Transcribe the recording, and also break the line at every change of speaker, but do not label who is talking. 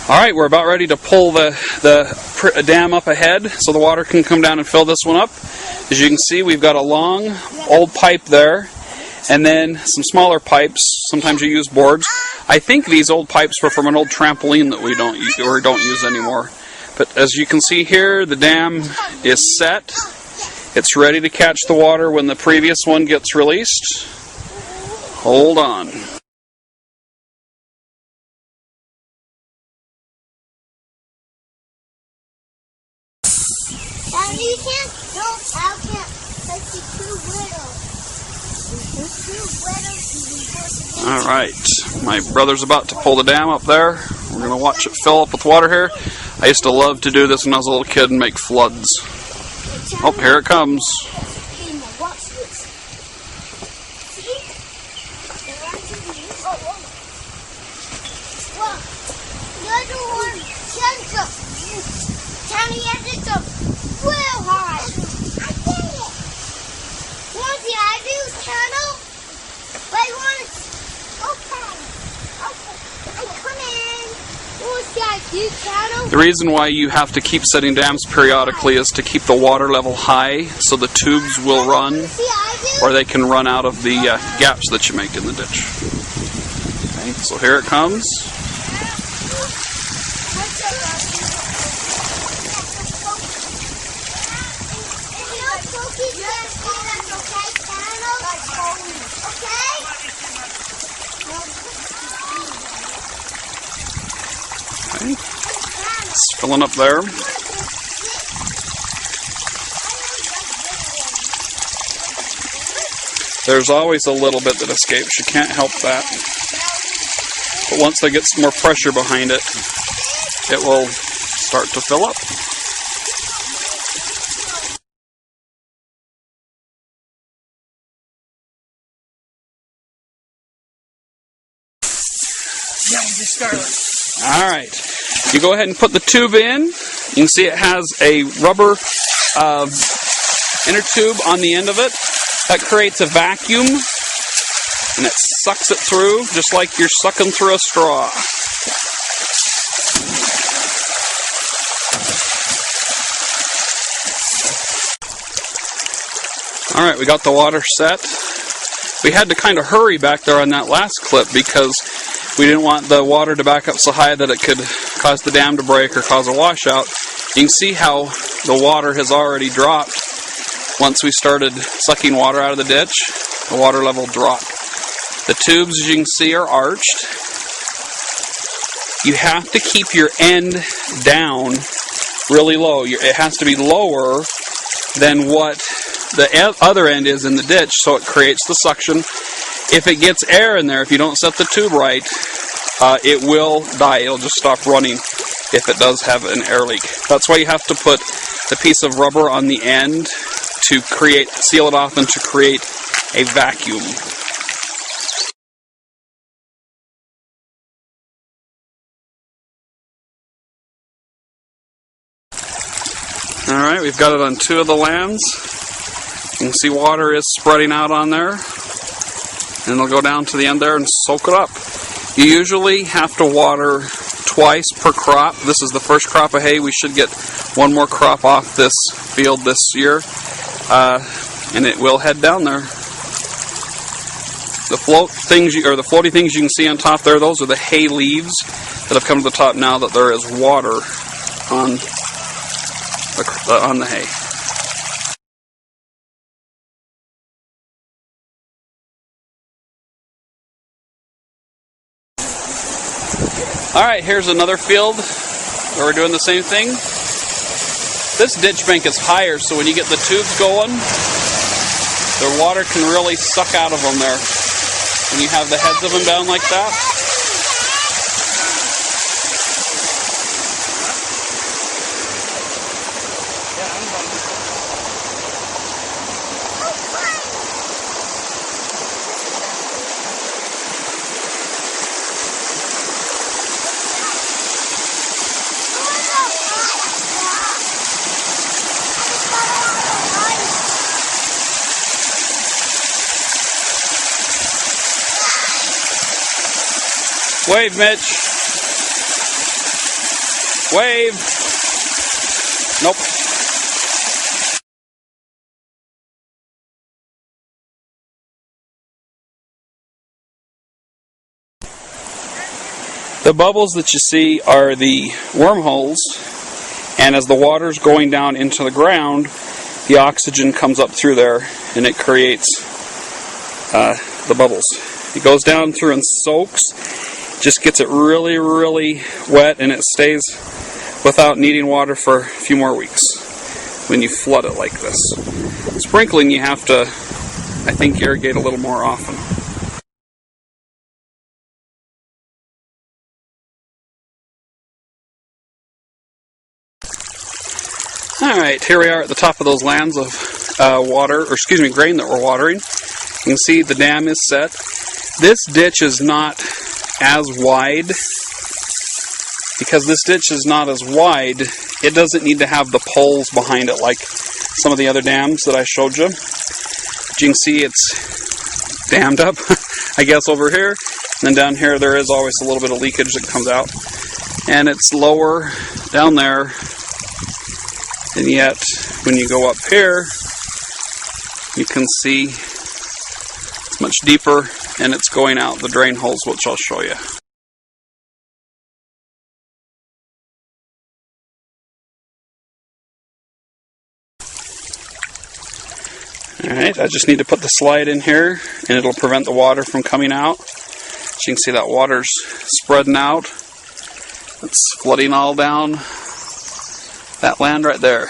Alright, we're about ready to pull the dam up ahead so the water can come down and fill this one up. As you can see, we've got a long old pipe there, and then some smaller pipes. Sometimes you use boards. I think these old pipes were from an old trampoline that we don't use anymore. But as you can see here, the dam is set. It's ready to catch the water when the previous one gets released. Hold on.
You can't, no, I can't, because you're too little.
Alright, my brother's about to pull the dam up there. We're going to watch it fill up with water here. I used to love to do this when I was a little kid and make floods. Oh, here it comes.
Watch this. See? Well, the other one, Johnny has to go real high. I did it. What did I do, Channel? Wait, one. Okay. I'm coming. What did I do, Channel?
The reason why you have to keep setting dams periodically is to keep the water level high so the tubes will run, or they can run out of the gaps that you make in the ditch. Okay, so here it comes. Okay. It's filling up there. There's always a little bit that escapes. You can't help that. But once they get some more pressure behind it, it will start to fill up.
Yeah, we just started.
Alright, you go ahead and put the tube in. You can see it has a rubber inner tube on the end of it. That creates a vacuum, and it sucks it through just like you're sucking through a straw. Alright, we got the water set. We had to kind of hurry back there on that last clip because we didn't want the water to back up so high that it could cause the dam to break or cause a washout. You can see how the water has already dropped. Once we started sucking water out of the ditch, the water level dropped. The tubes, as you can see, are arched. You have to keep your end down really low. It has to be lower than what the other end is in the ditch, so it creates the suction. If it gets air in there, if you don't set the tube right, it will die. It'll just stop running if it does have an air leak. That's why you have to put the piece of rubber on the end to seal it off and to create a vacuum. Alright, we've got it on 2 of the lands. You can see water is spreading out on there. And it'll go down to the end there and soak it up. You usually have to water twice per crop. This is the first crop of hay. We should get one more crop off this field this year. And it will head down there. The floaty things you can see on top there, those are the hay leaves that have come to the top now that there is water on the hay. Alright, here's another field where we're doing the same thing. This ditch bank is higher, so when you get the tubes going, the water can really suck out of them there. When you have the heads of them down like that. Wave, Mitch. Wave. Nope. The bubbles that you see are the wormholes, and as the water's going down into the ground, the oxygen comes up through there and it creates the bubbles. It goes down through and soaks, just gets it really, really wet, and it stays without needing water for a few more weeks when you flood it like this. Sprinkling, you have to, I think, irrigate a little more often. Alright, here we are at the top of those lands of grain that we're watering. You can see the dam is set. This ditch is not as wide. Because this ditch is not as wide, it doesn't need to have the poles behind it like some of the other dams that I showed you. But you can see it's dammed up, I guess, over here. And then down here there is always a little bit of leakage that comes out. And it's lower down there. And yet, when you go up here, you can see it's much deeper, and it's going out the drain holes, which I'll show you. Alright, I just need to put the slide in here, and it'll prevent the water from coming out. So you can see that water's spreading out. It's flooding all down that land right there.